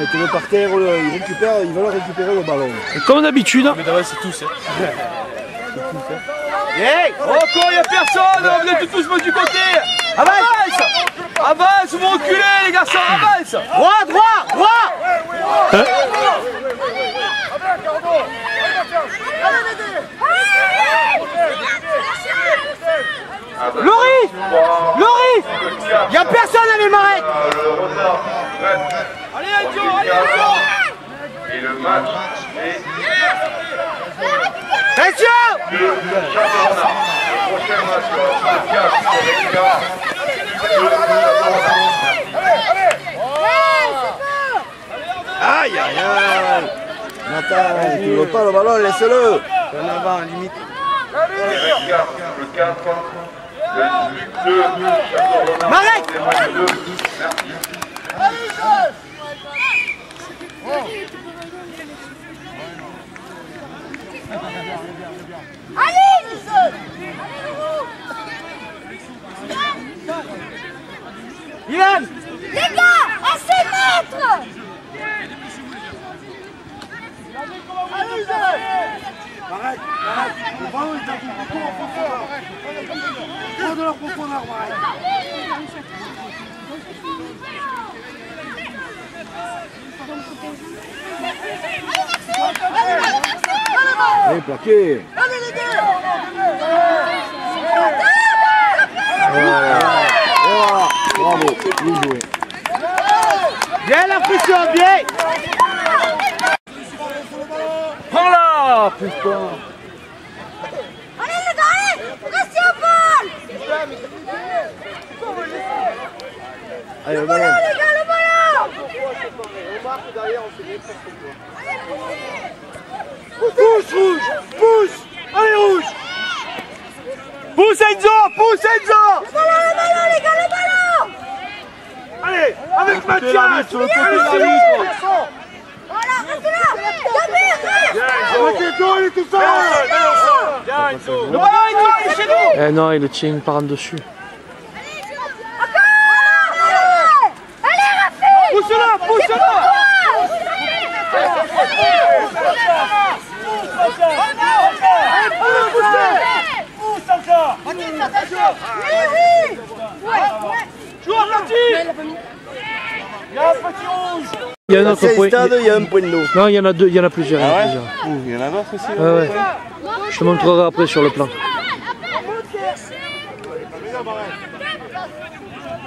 mettez-le par terre, ils veulent récupérer le ballon. Et comme d'habitude. Mais d'abord c'est tous. Hey, encore il n'y a personne, vous êtes tous du côté. Avance, avance, vous reculez les garçons, avance. Droit, droit, droit. Laurie, Laurie, il n'y a personne à les marais. Allez Anjo, allez Anjo. Et le match est... Attention. Le championnat. Le prochain match sera le 4 Aïe, aïe, aïe. Nathan, tu veux pas le ballon, laisse-le. En avant, limite. le 4, le 2, Marek. Allez, Ivan. les gars, à 6 mètres. Arrête, arrête. Le ballon est un peu trop en profondeur. Trop de la profondeur, Marek. Allez, plaqué. Voilà. Bravo, bien joué. Bien la pression, bien. Prends-la, putain. Allez les gars, allez, restez au bol. Allez, le Le ballon. ballon, les gars, le ballon. Pousse, rouge. Pousse. Allez, rouge. Pousse Enzo, pousse Enzo. Le ballon, les gars, le ballon. Allez, avec Mathias. Sur le côté de la Allez, liste. Voilà, restez là. Samir, reste. Enzo, il est tout seul. Bien Enzo. Le ballon Enzo, il est chez nous. Eh non, il le tient par en dessus. Allez, Rafi. Pousse-la, pousse-la. Il y a un autre point. Il y a un point d'eau. Non, il y en a deux, il y en a plusieurs. Il y en a d'autres aussi. Ouais. Je te montrerai après sur le plan.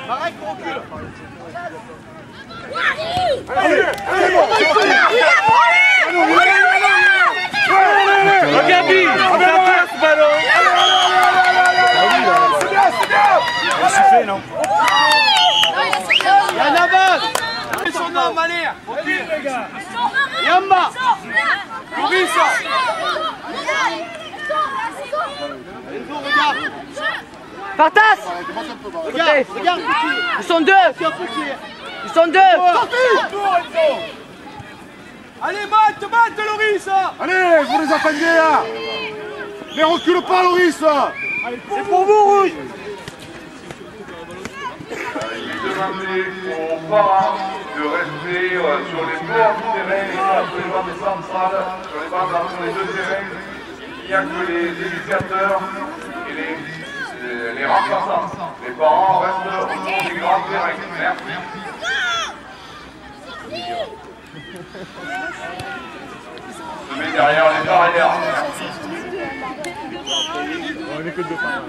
Marek, recule. Gabi, on va faire ce ballon. C'est bien. Non. Il y a un avance. Son homme, allez. Recule, les gars. Yamba. Loris. Enzo, regarde. Partas. Regarde, regarde. Ils sont deux. Ils sont deux. Allez, mate, Loris. Allez, vous les attendez là. Mais recule pas, Loris. C'est pour vous, rouge. Il demandait aux parents de rester sur les bords du terrain et pas sur les bandes centrales, sur les bandes entre les deux terrains. Il n'y a que les éducateurs et les remplaçants. Les parents restent au fond du grand terrain. Merci. Se met derrière les barrières. On est que deux parents.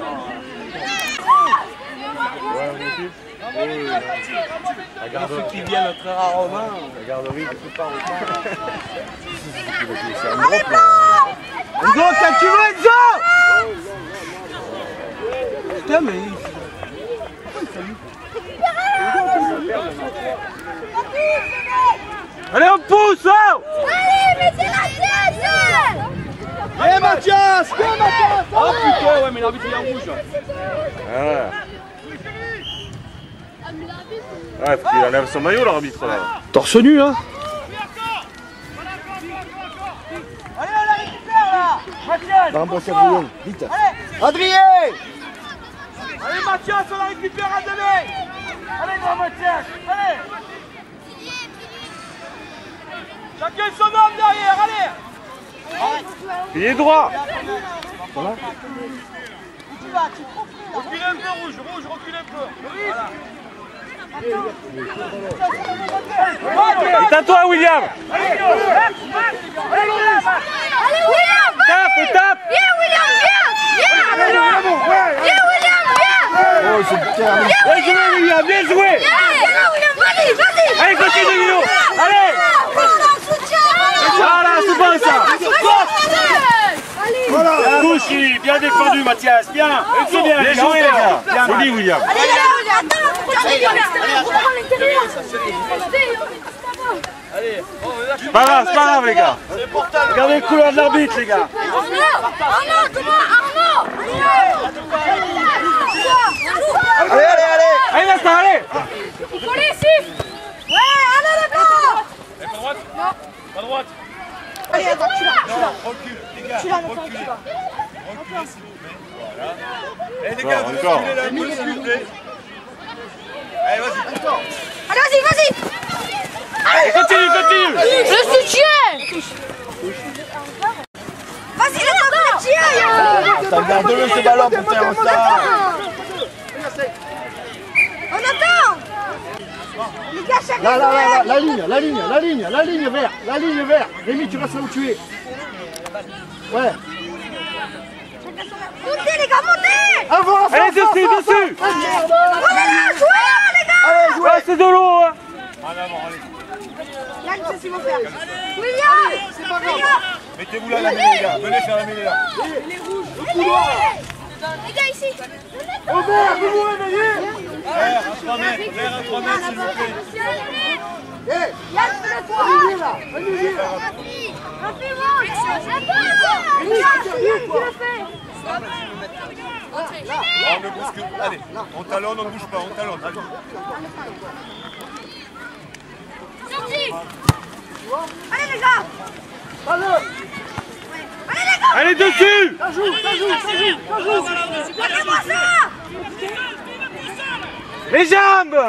La garderie. Ceux qui viennent très rarement. La garderie, tu peux pas. Enzo, quand tu veux, Enzo. Putain, mais... Allez, on pousse, hein. Allez, mettez la tête. Allez, Mathias. Viens, Mathias. Oh putain, ouais, mais l'arbitre il est en rouge. Ouais, faut qu'il enlève son maillot l'arbitre là. Torse nu, hein. Allez, on la récupère, là. Mathias. Va remplacer Adrien, vite. Adrien. Allez, Mathias, on la récupère à demain. Allez, grand Mathias. Allez. Il est droit. Reculez un peu, rouge, recule un peu. C'est à toi, William. Allez, William! Tape, tape. Viens, William, viens! Viens, William, viens! Oh, c'est bien. Bien joué, William, bien joué. Viens, William, vas-y, vas-y! Allez, continue, Lino. Allez. Voilà, c'est bon ça. Voilà. Touche, bien défendu, Mathias, bien. C'est bien, Bien joué, les gars. Joli, William. Allez, William, attends, pourquoi tu es à l'extérieur? On va à l'intérieur. C'est pas grave, les gars. Regardez le couleur de l'arbitre, les gars. Arnaud, Thomas, Arnaud! Allez, allez, allez. Allez, Vincent, allez. Il faut les siffles! Ouais, allez les gars! Pas droite. Allez, attends, tu l'as. Recule, les gars. Tu l'as, Reculez, s'il vous plaît. Voilà. Eh, les Bon, gars, vous encore. reculez là un peu, s'il vous plaît. Allez, vas-y, encore. Allez, vas-y, vas-y! Et continue. Le soutien! Vas-y, le soutien! Garde-le ce ballon pour faire ça. On attend! Les gars, chacun Là, la ligne vert. Rémi, tu restes là où tu es. Ouais. Montez, les gars, montez! Avant, Allez, dessus. Voilà, jouez, les gars! Ouais, c'est de l'eau, hein. Yann, c'est ce qu'ils vont faire. William! Mettez-vous là, la mêlée, les gars. Venez faire la mêlée là. Les gars, ici! Au vert, vous vous réveillez. Vert à 3 mètres, s'il vous plaît. Yann, fais-le-toi! Olivier. Rappelez-moi! Yann, qui le fait? On ne bouge que. Allez, on talonne, on ne bouge pas, on talonne. Sorti! Allez les gars! Allez. Allez les gars! Allez, dessus. Ça joue. Regardez-moi ça! Les jambes.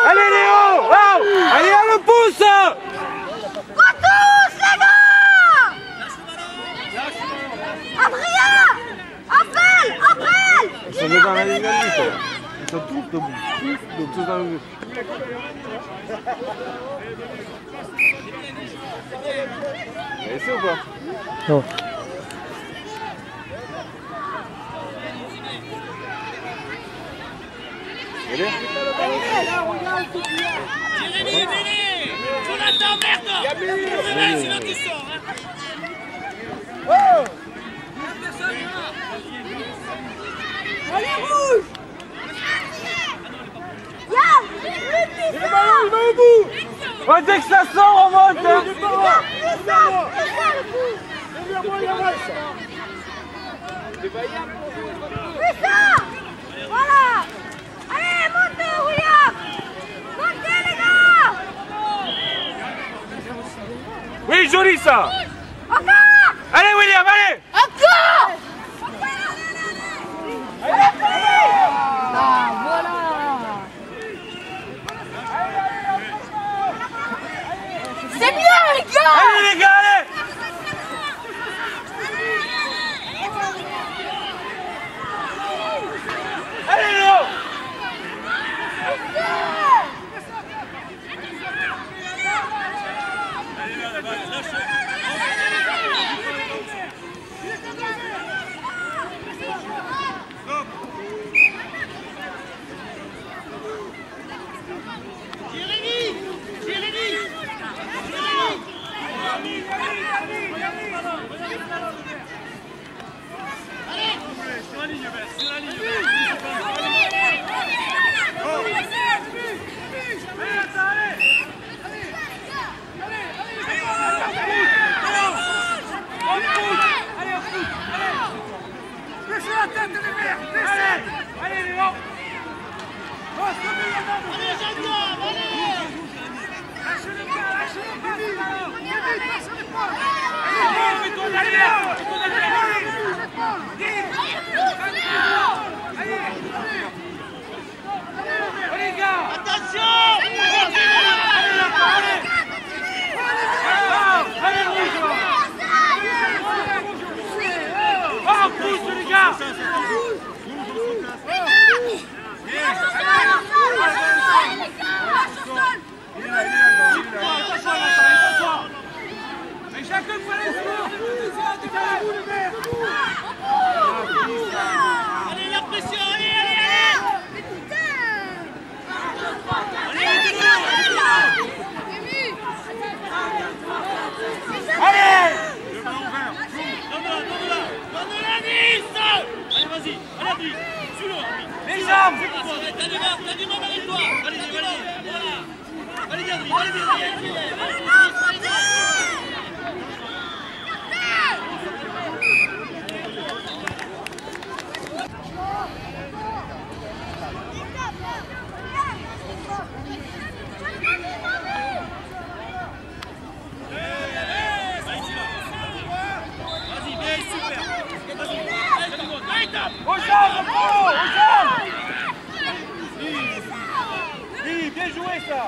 Allez, Léo. Wow. Allez, on le pousse. Qu'on tous les gars! Adrien! Appelle! Ils sont dans la ligne de but. Ils sont tous debout. Tous dans le but. Vous avez essayé ou pas? Non. Allez. Allez rouge! Yann! Le puissant! Oh, dès que ça sort, on monte. Puissant! Le coup! Puissant! Voilà! Allez, montez, William! Montez, les gars! Oui, joli ça. Encore! Allez, William, allez. Encore! C'est bien, les gars! Allez, les gars, allez. Allez, Léo. Attention! Allez, la pression, allez, allez, allez. Allez! Donne-la, Nice. Allez, vas-y, allez, appuie. Suis-le, appuie. Les jambes! T'as du mal avec toi. Allez, voilà. Allez, Diadri, allez, Diadri. Aux jambes, Polo! Aux jambes! Oui, bien joué ça!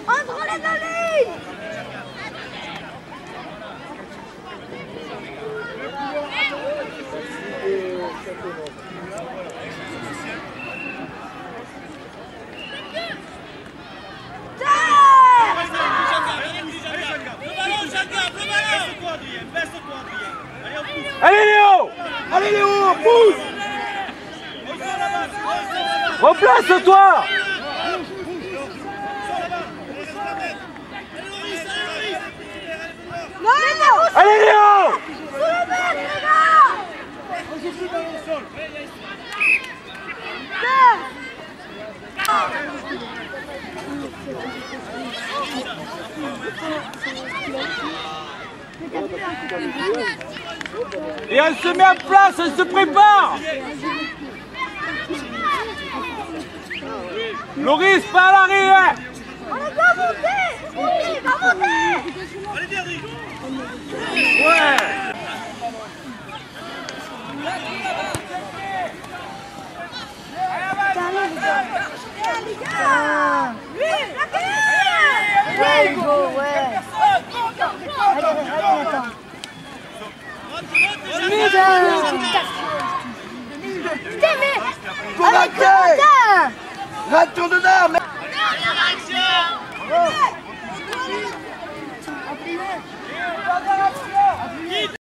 Entre les deux lignes. Allez Léo! Allez Léo, pousse! Replace-toi! Allez Léo! Et elle se met en place, elle se prépare. Loris, pas à l'arrière. On va monter. Oui, va monter. Allez, Diadri. Ouais. Putain, mais... Rate-toi dedans,